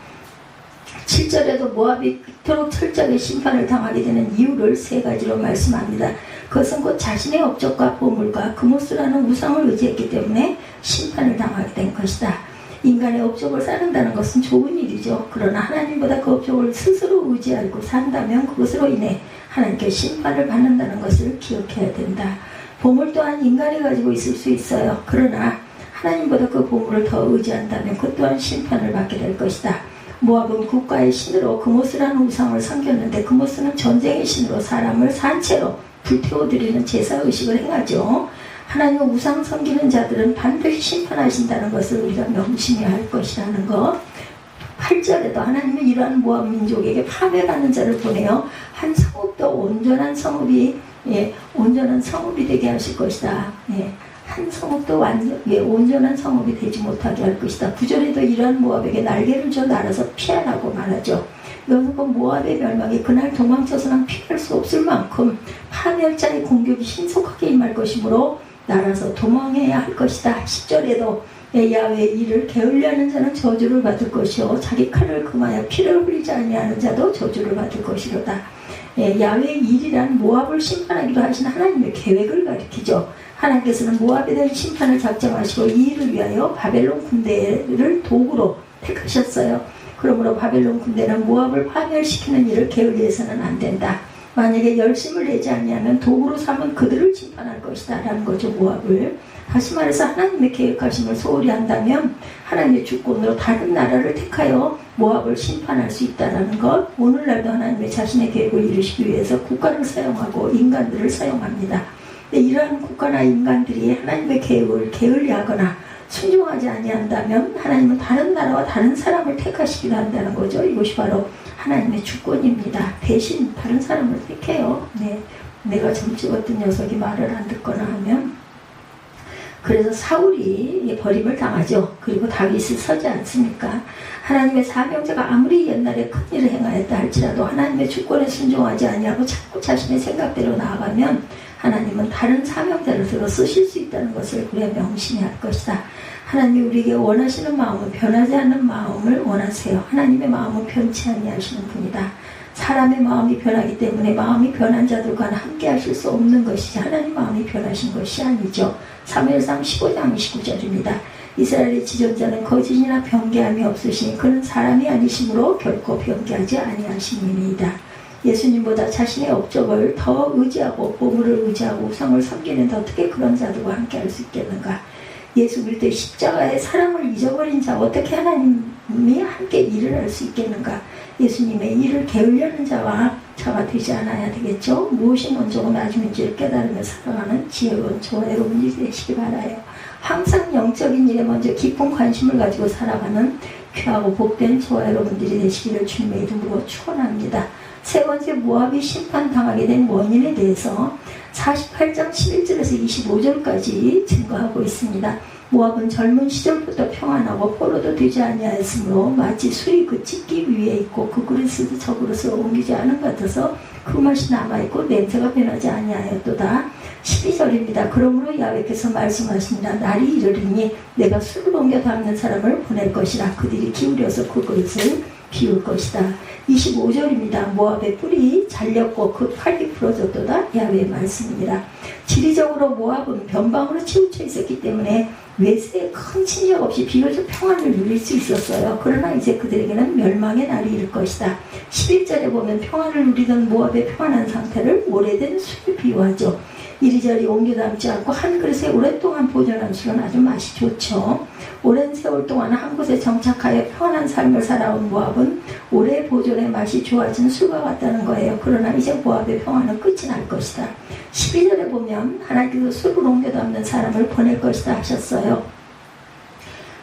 7절에도 모압이 그토록 철저하게 심판을 당하게 되는 이유를 3가지로 말씀합니다. 그것은 곧 자신의 업적과 보물과 그모스라는 우상을 의지했기 때문에 심판을 당하게 된 것이다. 인간의 업적을 쌓는다는 것은 좋은 일이죠. 그러나 하나님보다 그 업적을 스스로 의지하고 산다면 그것으로 인해 하나님께 심판을 받는다는 것을 기억해야 된다. 보물 또한 인간이 가지고 있을 수 있어요. 그러나 하나님보다 그 보물을 더 의지한다면 그 또한 심판을 받게 될 것이다. 모압은 국가의 신으로 그모스라는 우상을 섬겼는데 그모스는 전쟁의 신으로 사람을 산채로 불태워드리는 제사의식을 행하죠. 하나님의 우상 섬기는 자들은 반드시 심판하신다는 것을 우리가 명심해야 할 것이라는 것. 8절에도 하나님은 이러한 모압 민족에게 파멸하는 자를 보내어 한 성읍도 온전한 성읍이 되게 하실 것이다. 한 성읍도 온전한 성읍이 되지 못하게 할 것이다. 9절에도 이러한 모압에게 날개를 줘 날아서 피하라고 말하죠. 여기서 그 모압의 멸망이 그날 도망쳐서는 피할 수 없을 만큼 파멸자의 공격이 신속하게 임할 것이므로 날아서 도망해야 할 것이다. 10절에도 야훼의 일을 게을리하는 자는 저주를 받을 것이요 자기 칼을 금하여 피를 흘리지 아니하는 자도 저주를 받을 것이로다. 야훼의 일이란 모압을 심판하기로 하신 하나님의 계획을 가리키죠. 하나님께서는 모압에 대한 심판을 작정하시고 이 일을 위하여 바벨론 군대를 도구로 택하셨어요. 그러므로 바벨론 군대는 모압을 파멸시키는 일을 게을리해서는 안 된다. 만약에 열심을 내지 아니하면 도구로 삼은 그들을 심판할 것이다 라는 거죠. 모압을. 다시 말해서 하나님의 계획하심을 소홀히 한다면 하나님의 주권으로 다른 나라를 택하여 모압을 심판할 수 있다는 것. 오늘날도 하나님의 자신의 계획을 이루시기 위해서 국가를 사용하고 인간들을 사용합니다. 근데 이러한 국가나 인간들이 하나님의 계획을 게을리하거나 순종하지 아니한다면 하나님은 다른 나라와 다른 사람을 택하시기도 한다는 거죠. 이것이 바로 하나님의 주권입니다. 대신 다른 사람을 택해요. 내가 점 찍었던 녀석이 말을 안 듣거나 하면. 그래서 사울이 버림을 당하죠. 그리고 다윗이 서지 않습니까? 하나님의 사명자가 아무리 옛날에 큰 일을 행하였다 할지라도 하나님의 주권에 순종하지 아니하고 자꾸 자신의 생각대로 나아가면 하나님은 다른 사명자를 들어 쓰실 수 있다는 것을 우리가 명심해야 할 것이다. 하나님이 우리에게 원하시는 마음은 변하지 않는 마음을 원하세요. 하나님의 마음은 변치 아니하시는 분이다. 사람의 마음이 변하기 때문에 마음이 변한 자들과는 함께 하실 수 없는 것이지 하나님 마음이 변하신 것이 아니죠. 사무엘상 15장 29절입니다. 이스라엘의 지존자는 거짓이나 변개함이 없으시니 그는 사람이 아니심으로 결코 변개하지 아니하심이니이다. 예수님보다 자신의 업적을 더 의지하고 보물을 의지하고 우상을 섬기는데 어떻게 그런 자들과 함께 할 수 있겠는가. 예수 그리스도의 십자가의 사랑을 잊어버린 자 어떻게 하나님이 함께 일을 할 수 있겠는가. 예수님의 일을 게을리하는 자가 되지 않아야 되겠죠. 무엇이 먼저고 나중인지를 깨달으며 살아가는 지혜로운 저와 여러분이 되시기 바라요. 항상 영적인 일에 먼저 깊은 관심을 가지고 살아가는 귀하고 복된 저와 여러분들이 되시기를 주님의 이름으로 축원합니다. 세 번째, 모압이 심판당하게 된 원인에 대해서 48장 11절에서 25절까지 증거하고 있습니다. 모압은 젊은 시절부터 평안하고 포로도 되지 아니하였으므로 마치 술이 그 찢기 위에 있고 그 그릇을 저 그릇으로 옮기지 않은 것 같아서 그 맛이 남아있고 냄새가 변하지 아니하였도다. 12절입니다. 그러므로 야훼께서 말씀하십니다. 날이 이르리니 내가 술을 옮겨 담는 사람을 보낼 것이라. 그들이 기울여서 그 그릇을 비울 것이다. 25절입니다. 모압의 뿔이 잘렸고 그 팔이 부러졌도다. 야훼의 말씀입니다. 지리적으로 모압은 변방으로 치우쳐 있었기 때문에 외세에 큰 침략 없이 비교적 평안을 누릴 수 있었어요. 그러나 이제 그들에게는 멸망의 날이 이를 것이다. 11절에 보면 평안을 누리던 모압의 평안한 상태를 오래된 술에 비유하죠. 이리저리 옮겨 담지 않고 한 그릇에 오랫동안 보존한 술은 아주 맛이 좋죠. 오랜 세월 동안 한 곳에 정착하여 평안한 삶을 살아온 모압은 오래 보존의 맛이 좋아진 술과 같다는 거예요. 그러나 이제 모압의 평안은 끝이 날 것이다. 12절에 보면 하나님께서 술을 옮겨 담는 사람을 보낼 것이다 하셨어요.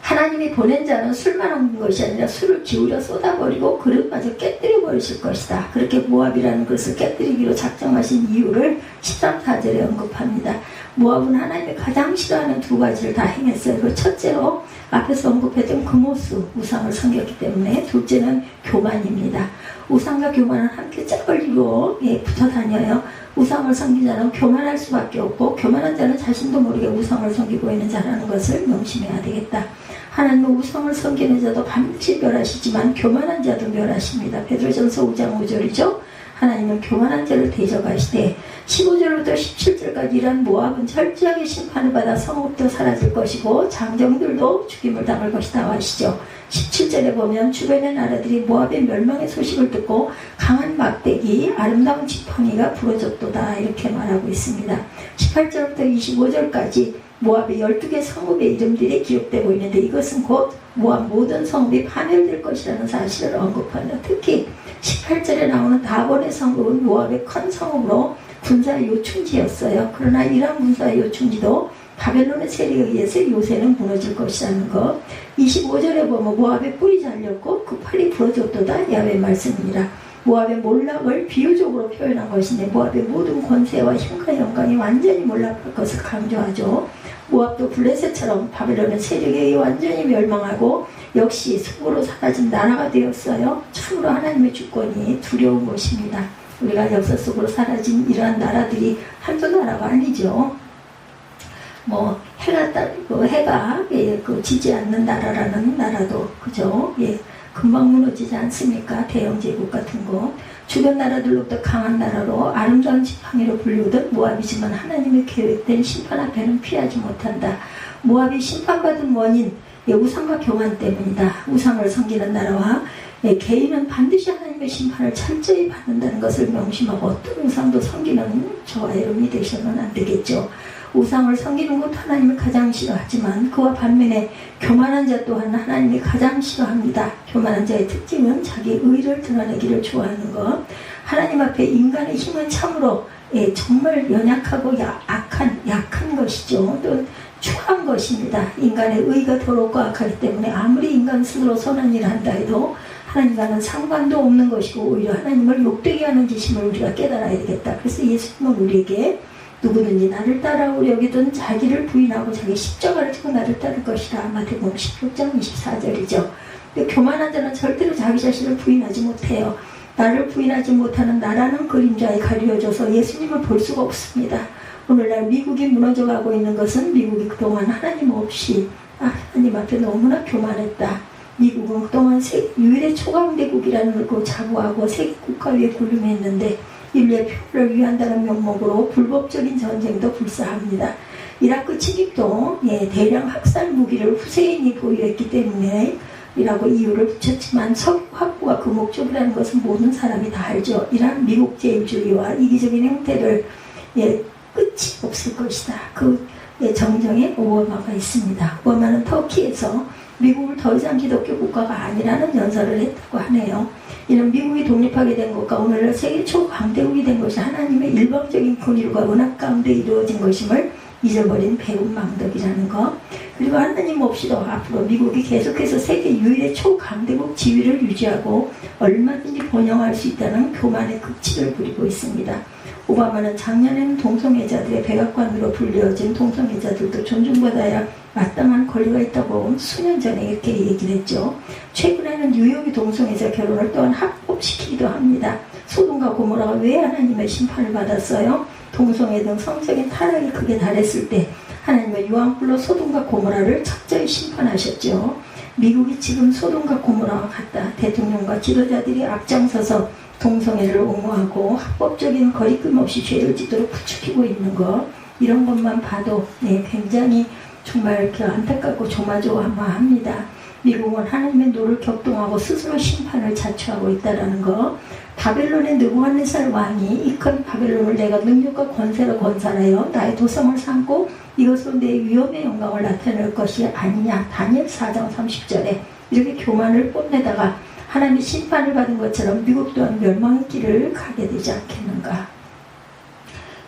하나님이 보낸 자는 술만 옮긴 것이 아니라 술을 기울여 쏟아버리고 그릇마저 깨뜨려 버리실 것이다. 그렇게 모압이라는 것을 깨뜨리기로 작정하신 이유를 13, 4절에 언급합니다. 모압은 하나님이 가장 싫어하는 두 가지를 다 행했어요. 그 첫째로 앞에서 언급했던 금오수, 우상을 섬겼기 때문에, 둘째는 교만입니다. 우상과 교만은 함께 짝걸리고 붙어 다녀요. 우상을 섬긴 자는 교만할 수밖에 없고 교만한 자는 자신도 모르게 우상을 섬기고 있는 자라는 것을 명심해야 되겠다. 하나님은 우상을 섬기는 자도 반드시 멸하시지만 교만한 자도 멸하십니다. 베드로전서 5장 5절이죠. 하나님은 교만한 자를 대적하시되 15절부터 17절까지 이런 모압은 철저하게 심판을 받아 성읍도 사라질 것이고 장정들도 죽임을 당할 것이다 하시죠. 17절에 보면 주변의 나라들이 모압의 멸망의 소식을 듣고 강한 막대기 아름다운 지팡이가 부러졌도다 이렇게 말하고 있습니다. 18절부터 25절까지 모압의 12개 성읍의 이름들이 기록되고 있는데 이것은 곧 모압 모든 성읍이 파멸될 것이라는 사실을 언급한다. 특히 18절에 나오는 다본의 성읍은 모압의 큰 성읍으로 군사 요충지였어요. 그러나 이러한 군사 요충지도 바벨론의 세력에 의해서 요새는 무너질 것이라는 것. 25절에 보면 모압의 뿔이 잘렸고 그 팔이 부러졌도다 야훼 말씀이니라. 모압의 몰락을 비유적으로 표현한 것인데 모압의 모든 권세와 힘과 영광이 완전히 몰락할 것을 강조하죠. 모압도 블레셋처럼 바벨론의 세력에 의해 완전히 멸망하고 역시 속으로 사라진 나라가 되었어요. 참으로 하나님의 주권이 두려운 것입니다. 우리가 역사 속으로 사라진 이러한 나라들이 한두 나라가 아니죠. 뭐 해가 지지 않는 나라라는 나라도 그죠? 예, 금방 무너지지 않습니까? 대영 제국 같은 거. 주변 나라들로부터 강한 나라로 아름다운 지팡이로 불리우던 모압이지만 하나님의 계획된 심판 앞에는 피하지 못한다. 모압이 심판받은 원인, 우상과 교만 때문이다. 우상을 섬기는 나라와 개인은 반드시 하나님의 심판을 철저히 받는다는 것을 명심하고 어떤 우상도 섬기는 저와 여러분이 되셔서는 안 되겠죠. 우상을 섬기는 것 하나님이 가장 싫어하지만 그와 반면에 교만한 자 또한 하나님이 가장 싫어합니다. 교만한 자의 특징은 자기 의를 드러내기를 좋아하는 것. 하나님 앞에 인간의 힘은 참으로 정말 연약하고 약한 것이죠. 또 추한 것입니다. 인간의 의가 더럽고 악하기 때문에 아무리 인간 스스로 선한 일을 한다 해도 하나님과는 상관도 없는 것이고 오히려 하나님을 욕되게 하는 짓임을 우리가 깨달아야 되겠다. 그래서 예수님은 우리에게 누구든지 나를 따라오려 여기든 자기를 부인하고 자기 십자가를 지고 나를 따를 것이라. 마태복음 16장 24절이죠. 교만한 자는 절대로 자기 자신을 부인하지 못해요. 나를 부인하지 못하는 나라는 그림자에 가려져서 예수님을 볼 수가 없습니다. 오늘날 미국이 무너져가고 있는 것은 미국이 그동안 하나님 없이 하나님 앞에 너무나 교만했다. 미국은 그동안 유일의 초강대국이라는 걸 자부하고 세계 국가 위에 군림했는데 인류의 평화를 위한다는 명목으로 불법적인 전쟁도 불사합니다. 이라크 침입도 대량 학살 무기를 후세인이 보유했기 때문에 이라고 이유를 붙였지만 석유 확보가 그 목적이라는 것은 모든 사람이 다 알죠. 이러한 미국 제일주의와 이기적인 행태를 끝이 없을 것이다. 그 정정에 오바마가 있습니다. 오바마는 터키에서 미국을 더 이상 기독교 국가가 아니라는 연설을 했다고 하네요. 이는 미국이 독립하게 된 것과 오늘날 세계 초강대국이 된 것이 하나님의 일방적인 권위와 은합 가운데 이루어진 것임을 잊어버린 배은망덕이라는 것. 그리고 하나님 없이도 앞으로 미국이 계속해서 세계 유일의 초강대국 지위를 유지하고 얼마든지 번영할 수 있다는 교만의 극치를 부리고 있습니다. 오바마는 작년에는 동성애자들의 백악관으로 불려진 동성애자들도 존중받아야 마땅한 권리가 있다고 수년 전에 이렇게 얘기를 했죠. 최근에는 뉴욕이 동성애자 결혼을 또한 합법시키기도 합니다. 소돔과 고모라가 왜 하나님의 심판을 받았어요? 동성애 등 성적인 타락이 크게 달했을 때 하나님의 유황불로 소돔과 고모라를 철저히 심판하셨죠. 미국이 지금 소돔과 고모라와 같다. 대통령과 지도자들이 앞장서서 동성애를 옹호하고 합법적인 거리낌 없이 죄를 짓도록 부추기고 있는 것, 이런 것만 봐도 굉장히 정말 안타깝고 조마조마합니다. 미국은 하나님의 노를 격동하고 스스로 심판을 자초하고 있다는 것. 바벨론의 느부갓네살 왕이 이큰 바벨론을 내가 능력과 권세로 건설하여 나의 도성을 삼고 이것으로 내 위엄의 영광을 나타낼 것이 아니냐. 다니엘 4장 30절에 이렇게 교만을 뽐내다가 하나님의 심판을 받은 것처럼 미국 또한 멸망의 길을 가게 되지 않겠는가.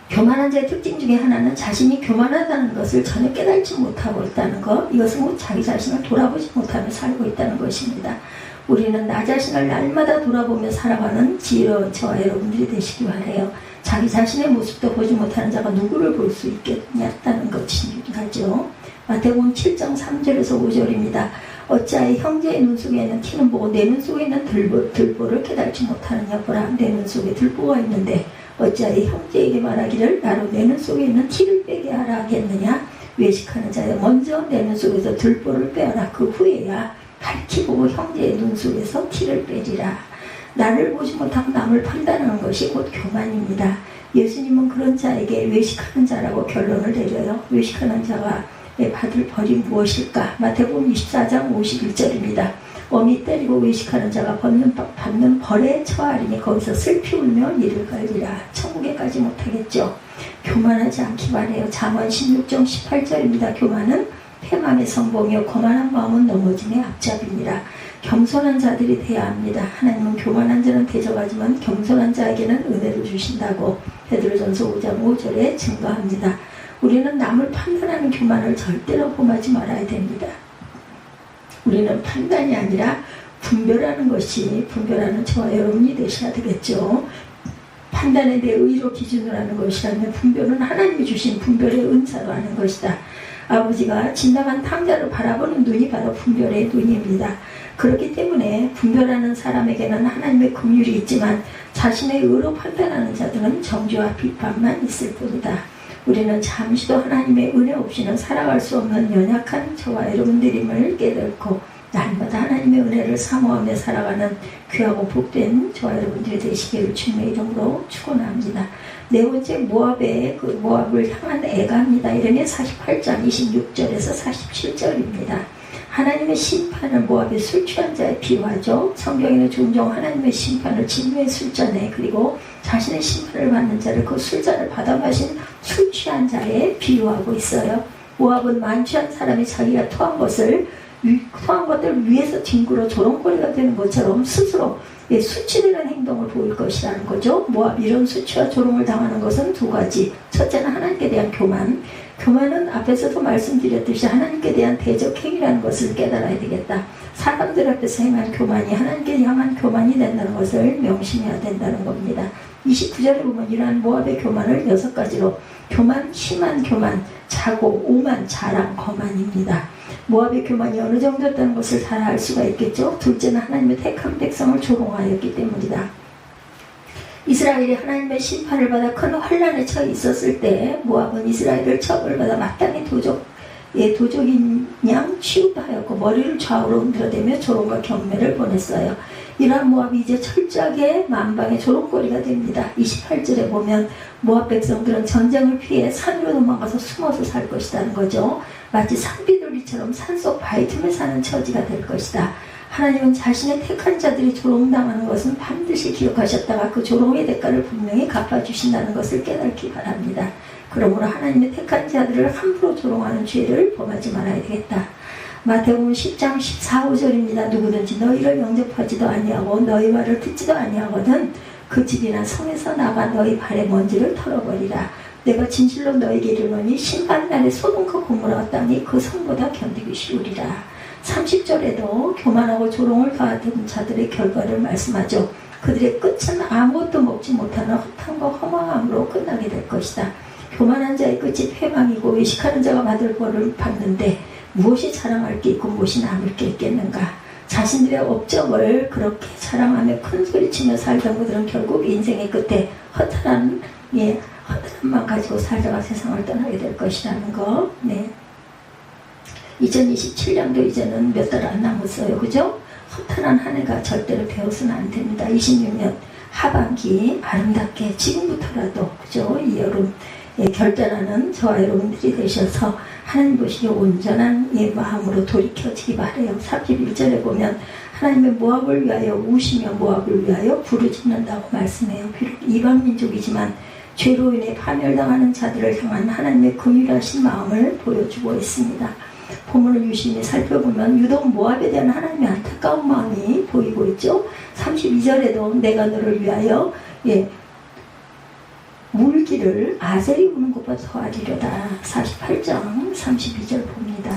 교만한 자의 특징 중에 하나는 자신이 교만하다는 것을 전혀 깨닫지 못하고 있다는 것. 이것은 곧 자기 자신을 돌아보지 못하며 살고 있다는 것입니다. 우리는 나 자신을 날마다 돌아보며 살아가는 지혜로운 저와 여러분들이 되시기 바라요. 자기 자신의 모습도 보지 못하는 자가 누구를 볼 수 있겠냐는 것이죠. 마태복음 7장 3절에서 5절입니다. 어찌하여 형제의 눈 속에 있는 티는 보고 내 눈 속에 있는 들보를 깨닫지 못하느냐. 보라, 내 눈 속에 들보가 있는데 어찌하여 형제에게 말하기를 나로 내 눈 속에 있는 티를 빼게 하라 하겠느냐. 외식하는 자여, 먼저 내 눈 속에서 들보를 빼어라. 그 후에야 밝히 보고 형제의 눈 속에서 티를 빼리라. 나를 보지 못하고 남을 판단하는 것이 곧 교만입니다. 예수님은 그런 자에게 외식하는 자라고 결론을 내려요. 외식하는 자가 받을 벌이 무엇일까? 마태복음 24장 51절입니다. 어미 때리고 외식하는 자가 받는 벌에 처하리니 거기서 슬피 울며 이를 갈리라. 천국에 가지 못하겠죠. 교만하지 않기 바래요. 잠언 16장 18절입니다. 교만은 패망의 성공이요 거만한 마음은 넘어짐의 앞잡이니라. 겸손한 자들이 돼야 합니다. 하나님은 교만한 자는 대적하지만 겸손한 자에게는 은혜를 주신다고 베드로전서 5장 5절에 증거합니다. 우리는 남을 판단하는 교만을 절대로 범하지 말아야 됩니다. 우리는 판단이 아니라 분별하는 저와 여러분이 되셔야 되겠죠. 판단에 대해 의로 기준으로 하는 것이라면 분별은 하나님이 주신 분별의 은사로 하는 것이다. 아버지가 진담한 탕자를 바라보는 눈이 바로 분별의 눈입니다. 그렇기 때문에 분별하는 사람에게는 하나님의 긍휼이 있지만 자신의 의로 판단하는 자들은 정죄와 비판만 있을 뿐이다. 우리는 잠시도 하나님의 은혜 없이는 살아갈 수 없는 연약한 저와 여러분들임을 깨닫고 날마다 하나님의 은혜를 사모하며 살아가는 귀하고 복된 저와 여러분들이 되시기를 주님의 이름으로 축원합니다. 네 번째 모압을 향한 애가입니다. 이름이 48장 26절에서 47절입니다. 하나님의 심판을 모압의 술 취한 자에 비유하죠. 성경에는 종종 하나님의 심판을 진노의 술잔에 그리고 자신의 심판을 받는 자를 그 술잔을 받아 마신 술 취한 자에 비유하고 있어요. 모압은 만취한 사람이 자기가 토한 것들 위에서 뒹굴어 조롱거리가 되는 것처럼 스스로 수치되는 행동을 보일 것이라는 거죠. 모압 이런 수치와 조롱을 당하는 것은 두 가지. 첫째는 하나님께 대한 교만. 교만은 앞에서도 말씀드렸듯이 하나님께 대한 대적행위라는 것을 깨달아야 되겠다. 사람들 앞에서 행한 교만이 하나님께 향한 교만이 된다는 것을 명심해야 된다는 겁니다. 29절에 보면 이러한 모압의 교만을 6가지로 교만, 심한 교만, 자고, 오만, 자랑, 거만입니다. 모압의 교만이 어느 정도였다는 것을 다 알 수가 있겠죠. 둘째는 하나님의 택한 백성을 조롱하였기 때문이다. 이스라엘이 하나님의 심판을 받아 큰 환난에 처해 있었을 때 모압은 이스라엘을 처벌받아 마땅히 도적인 양 취급하였고 머리를 좌우로 흔들어대며 조롱과 경매를 보냈어요. 이러한 모압이 이제 철저하게 만방의 조롱거리가 됩니다. 28절에 보면 모압 백성들은 전쟁을 피해 산으로 도망가서 숨어서 살 것이라는 거죠. 마치 산비둘기처럼 산속 바위 틈에 사는 처지가 될 것이다. 하나님은 자신의 택한 자들이 조롱당하는 것은 반드시 기억하셨다가 그 조롱의 대가를 분명히 갚아주신다는 것을 깨닫기 바랍니다. 그러므로 하나님의 택한 자들을 함부로 조롱하는 죄를 범하지 말아야 되겠다. 마태복음 10장 14, 5절입니다. 누구든지 너희를 영접하지도 아니하고 너희 말을 듣지도 아니하거든 그 집이나 성에서 나가 너희 발의 먼지를 털어버리라. 내가 진실로 너희에게 이르노니 심판날에 소돔과 고모라 땅이 그 성보다 견디기 쉬우리라. 30절에도 교만하고 조롱을 가하던 자들의 결과를 말씀하죠. 그들의 끝은 아무것도 먹지 못하는 허탄과 허망함으로 끝나게 될 것이다. 교만한 자의 끝이 패망이고 외식하는 자가 받을 벌을 받는데 무엇이 자랑할 게 있고 무엇이 남을 게 있겠는가. 자신들의 업적을 그렇게 자랑하며 큰소리치며 살던 그들은 결국 인생의 끝에 허탄함만 가지고 살다가 세상을 떠나게 될 것이라는 거. 2027년도 이제는 몇 달 안 남았어요. 그죠? 허탄한 한 해가 절대로 되어서는 안 됩니다. 26년 하반기 아름답게 지금부터라도 그죠? 이 여름 결단하는 저와 여러분들이 되셔서 하나님 보시기에 온전한 마음으로 돌이켜지기 바라요. 31절에 보면 하나님의 모압을 위하여 우시며 모압을 위하여 부르짖는다고 말씀해요. 비록 이방 민족이지만 죄로 인해 파멸당하는 자들을 향한 하나님의 긍휼하신 마음을 보여주고 있습니다. 본문을 유심히 살펴보면 유독 모압에 대한 하나님의 안타까운 마음이 보이고 있죠. 32절에도 내가 너를 위하여 물기를 아셀이 우는 것보다 더하리로다. 48장 32절 봅니다.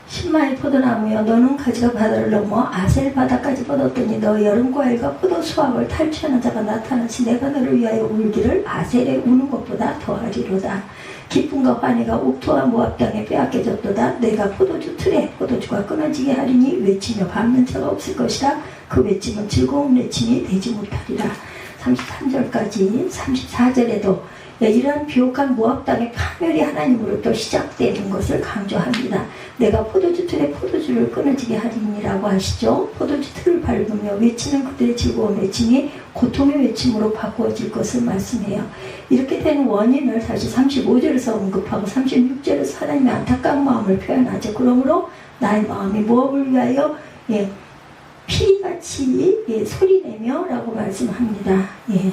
신마의 포도나무여 너는 가지가 바다를 넘어 아셀 바다까지 뻗었더니 너 여름과일과 포도 수확을 탈취하는 자가 나타나시 내가 너를 위하여 울기를 아셀에 우는 것보다 더하리로다. 기쁨과 환희가 옥토와 모압 땅에 빼앗겨졌도다. 내가 포도주 틀에 포도주가 끊어지게 하리니 외치며 밟는 자가 없을 것이라. 그 외침은 즐거운 외침이 되지 못하리라. 33절까지 34절에도 이러한 비옥한 모압 땅의 파멸이 하나님으로부터 시작되는 것을 강조합니다. 내가 포도주 틀에 포도주를 끊어지게 하리니라고 하시죠. 포도주 틀을 밟으며 외치는 그들의 즐거운 외침이 고통의 외침으로 바꾸어질 것을 말씀해요. 이렇게 된 원인을 다시 35절에서 언급하고 36절에서 하나님의 안타까운 마음을 표현하죠. 그러므로 나의 마음이 모압을 위하여 피같이 소리내며 라고 말씀합니다.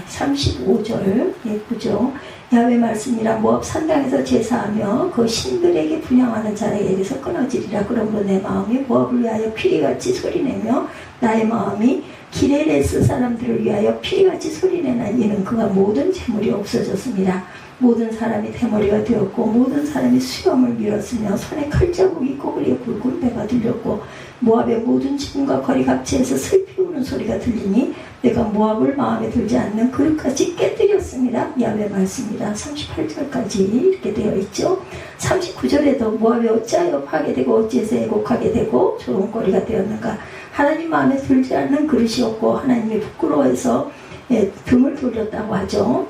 35절 보죠. 야훼 말씀이라 모압 산당에서 제사하며 그 신들에게 분향하는 자에게서 끊어지리라. 그러므로 내 마음이 모압을 위하여 피리같이 소리내며 나의 마음이 기레레스 사람들을 위하여 피리같이 소리내는 이는 그가 모든 재물이 없어졌습니다. 모든 사람이 대머리가 되었고 모든 사람이 수염을 밀었으며 손에 칼자국이 있고 허리에 굵은 배가 들렸고 모압의 모든 지붕과 거리 각지에서 슬피 우는 소리가 들리니 내가 모압을 마음에 들지 않는 그릇같이 깨뜨렸습니다. 야훼 말씀입니다. 38절까지 이렇게 되어 있죠. 39절에도 모압이 어찌하여 파괴되고 어찌해서 애곡하게 되고 조롱거리가 되었는가. 하나님 마음에 들지 않는 그릇이었고 하나님이 부끄러워해서 등을 돌렸다고 하죠.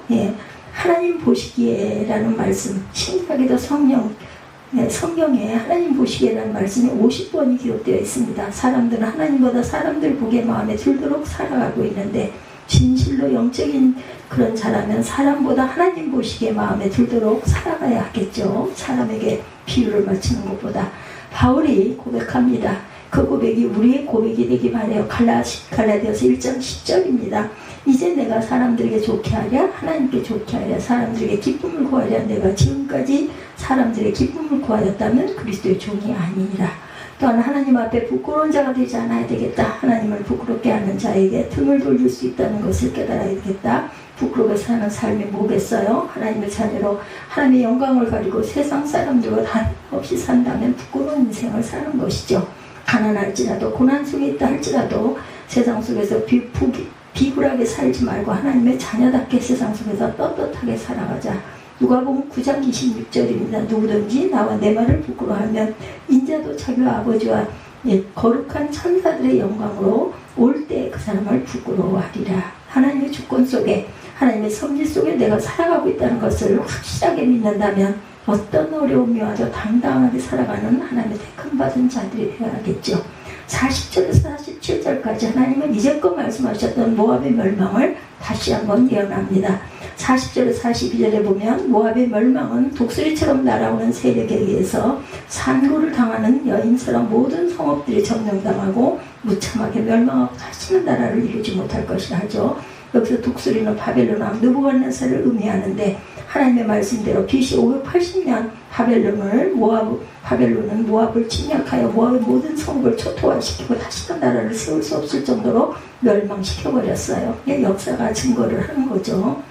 하나님 보시기에 라는 말씀, 신기하게도 성경에 하나님 보시기에라는 말씀이 50번이 기록되어 있습니다. 사람들은 하나님보다 사람들 보기에 마음에 들도록 살아가고 있는데 진실로 영적인 그런 자라면 사람보다 하나님 보시기에 마음에 들도록 살아가야 하겠죠. 사람에게 비유를 맞추는 것보다. 바울이 고백합니다. 그 고백이 우리의 고백이 되기 바라요. 갈라디아서 1장 10절입니다. 이제 내가 사람들에게 좋게 하랴 하나님께 좋게 하랴 사람들에게 기쁨을 구하랴 내가 지금까지 사람들의 기쁨을 구하였다면 그리스도의 종이 아니니라. 또한 하나님 앞에 부끄러운 자가 되지 않아야 되겠다. 하나님을 부끄럽게 하는 자에게 등을 돌릴 수 있다는 것을 깨달아야 되겠다. 부끄럽게 사는 삶이 뭐겠어요? 하나님의 자녀로 하나님의 영광을 가리고 세상 사람들과 다름없이 산다면 부끄러운 인생을 사는 것이죠. 가난할지라도 고난 속에 있다 할지라도 세상 속에서 비굴하게 살지 말고 하나님의 자녀답게 세상 속에서 떳떳하게 살아가자. 누가복음 9장 26절입니다. 누구든지 나와 내 말을 부끄러워하면 인자도 자기와 아버지와 거룩한 천사들의 영광으로 올 때 그 사람을 부끄러워하리라. 하나님의 주권 속에 하나님의 섭리 속에 내가 살아가고 있다는 것을 확실하게 믿는다면 어떤 어려움이 와도 당당하게 살아가는 하나님의 택함받은 자들이 되어야겠죠. 40절에서 47절까지 하나님은 이제껏 말씀하셨던 모압의 멸망을 다시 한번 예언합니다. 40절에서 42절에 보면 모압의 멸망은 독수리처럼 날아오는 세력에 의해서 산고를 당하는 여인처럼 모든 성읍들이 점령당하고 무참하게 멸망하고 다시는 나라를 이루지 못할 것이라 하죠. 여기서 독수리는 바벨론 왕 느부갓네살을 의미하는데 하나님의 말씀대로 BC 580년 바벨론은 모압을 침략하여 모압의 모든 성읍을 초토화시키고 다시는 나라를 세울 수 없을 정도로 멸망시켜버렸어요. 역사가 증거를 하는 거죠.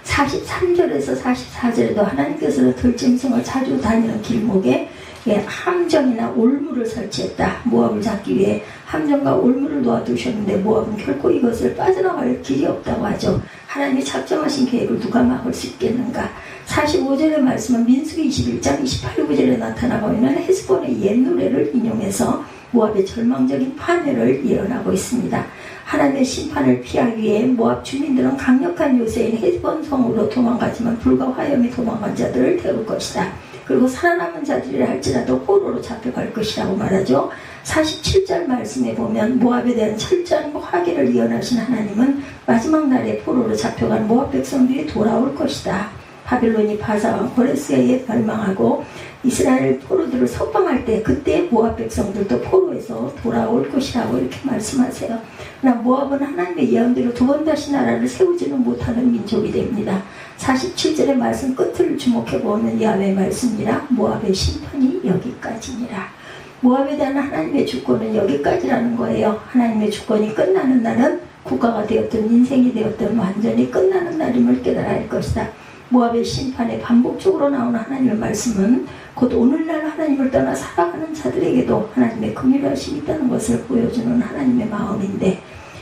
43절에서 44절에도 하나님께서는 들짐승을 자주 다니는 길목에 함정이나 올무를 설치했다. 모압을 잡기 위해 함정과 올무를 놓아두셨는데 모압은 결코 이것을 빠져나갈 길이 없다고 하죠. 하나님이 작정하신 계획을 누가 막을 수 있겠는가. 45절의 말씀은 민수기 21장 28구절에 나타나고 있는 헤스본의 옛 노래를 인용해서 모압의 절망적인 파멸을 예언하고 있습니다. 하나님의 심판을 피하기 위해 모압 주민들은 강력한 요새인 헤스본 성으로 도망가지만 불과 화염이 도망간 자들을 태울 것이다. 그리고 살아남은 자들이라 할지라도 포로로 잡혀갈 것이라고 말하죠. 47절 말씀에 보면 모압에 대한 철저한 화기를 예언하신 하나님은 마지막 날에 포로로 잡혀간 모압 백성들이 돌아올 것이다. 바빌론이 바사왕 고레스에 의해 멸망하고 이스라엘 포로들을 석방할 때 그때 모압 백성들도 포로에서 돌아올 것이라고 이렇게 말씀하세요. 그러나 모압은 하나님의 예언대로 두 번 다시 나라를 세우지는 못하는 민족이 됩니다. 47절의 말씀 끝을 주목해보면 야훼 말씀이라 모압의 심판이 여기까지니라. 모압에 대한 하나님의 주권은 여기까지라는 거예요. 하나님의 주권이 끝나는 날은 국가가 되었든 인생이 되었든 완전히 끝나는 날임을 깨달아야 할 것이다. 모압의 심판에 반복적으로 나오는 하나님의 말씀은 곧 오늘날 하나님을 떠나 살아가는 자들에게도 하나님의 긍휼하심이 있다는 것을 보여주는 하나님의 마음인데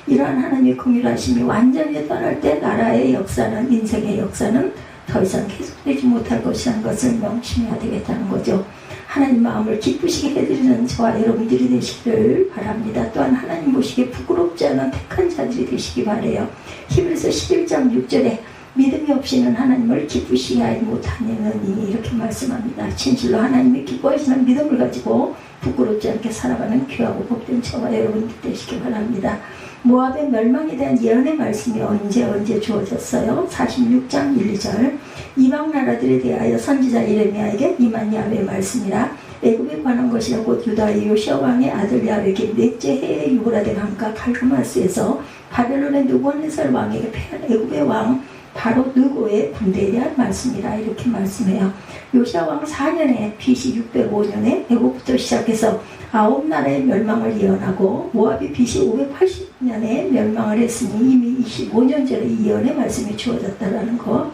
이러한 하나님의 긍휼하심이 완전히 떠날 때 나라의 역사는 인생의 역사는 더 이상 계속되지 못할 것이라는 것을 명심해야 되겠다는 거죠. 하나님 마음을 기쁘시게 해드리는 저와 여러분들이 되시기를 바랍니다. 또한 하나님 보시기에 부끄럽지 않은 택한 자들이 되시기 바라요. 히브리서 11장 6절에 믿음이 없이는 하나님을 기쁘시게 하지 못하느니 이렇게 말씀합니다. 진실로 하나님이 기뻐하시는 믿음을 가지고 부끄럽지 않게 살아가는 귀하고 복된 저와 여러분들 되시기 바랍니다. 모압의 멸망에 대한 예언의 말씀이 언제 주어졌어요? 46장 1, 2절 이방 나라들에 대하여 선지자 예레미야에게 임한 야훼의 말씀이라 애굽에 관한 것이라 곧 유다의 요시아 왕의 아들 야훼에게 넷째 해의 유브라데 강가 갈그마스에서 바벨론의 느부갓네살 왕에게 패한 애굽의 왕 바로 느고의 군대에 대한 말씀이라 이렇게 말씀해요. 요시아왕 4년에 BC 605년에 애국부터 시작해서 9나라의 멸망을 예언하고 모압이 BC 580년에 멸망을 했으니 이미 25년 전에 이 예언의 말씀이 주어졌다라는 거.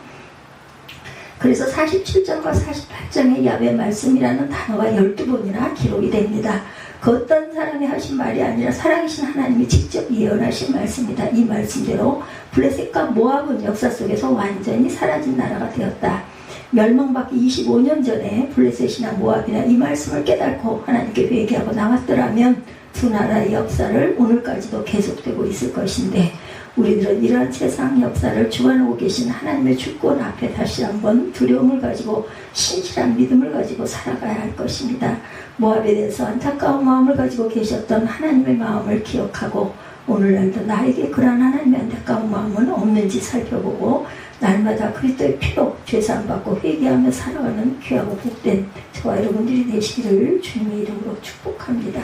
그래서 47장과 48장의 야훼 말씀이라는 단어가 12번이나 기록이 됩니다. 그 어떤 사람이 하신 말이 아니라 살아계신 하나님이 직접 예언하신 말씀이다. 이 말씀대로 블레셋과 모압은 역사 속에서 완전히 사라진 나라가 되었다. 멸망받기 25년 전에 블레셋이나 모압이나 이 말씀을 깨닫고 하나님께 회개하고 나왔더라면 두 나라의 역사를 오늘까지도 계속되고 있을 것인데, 우리들은 이러한 세상 역사를 주관하고 계신 하나님의 주권 앞에 다시 한번 두려움을 가지고 신실한 믿음을 가지고 살아가야 할 것입니다. 모압에 대해서 안타까운 마음을 가지고 계셨던 하나님의 마음을 기억하고 오늘날도 나에게 그러한 하나님의 안타까운 마음은 없는지 살펴보고 날마다 그리스도의 피로 죄사함받고 회개하며 살아가는 귀하고 복된 저와 여러분들이 되시기를 주님의 이름으로 축복합니다.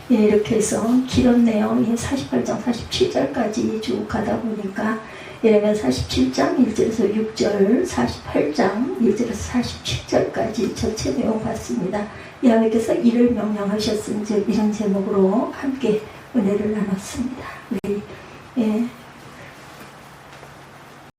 이렇게 해서 길었네요. 48장 47절까지 쭉 가다 보니까 예레미야 47장 1절에서 6절, 48장 1절에서 47절까지 전체 내용 봤습니다. 야훼께서 이를 명령하셨은즉 이런 제목으로 함께 은혜를 나눴습니다. 우리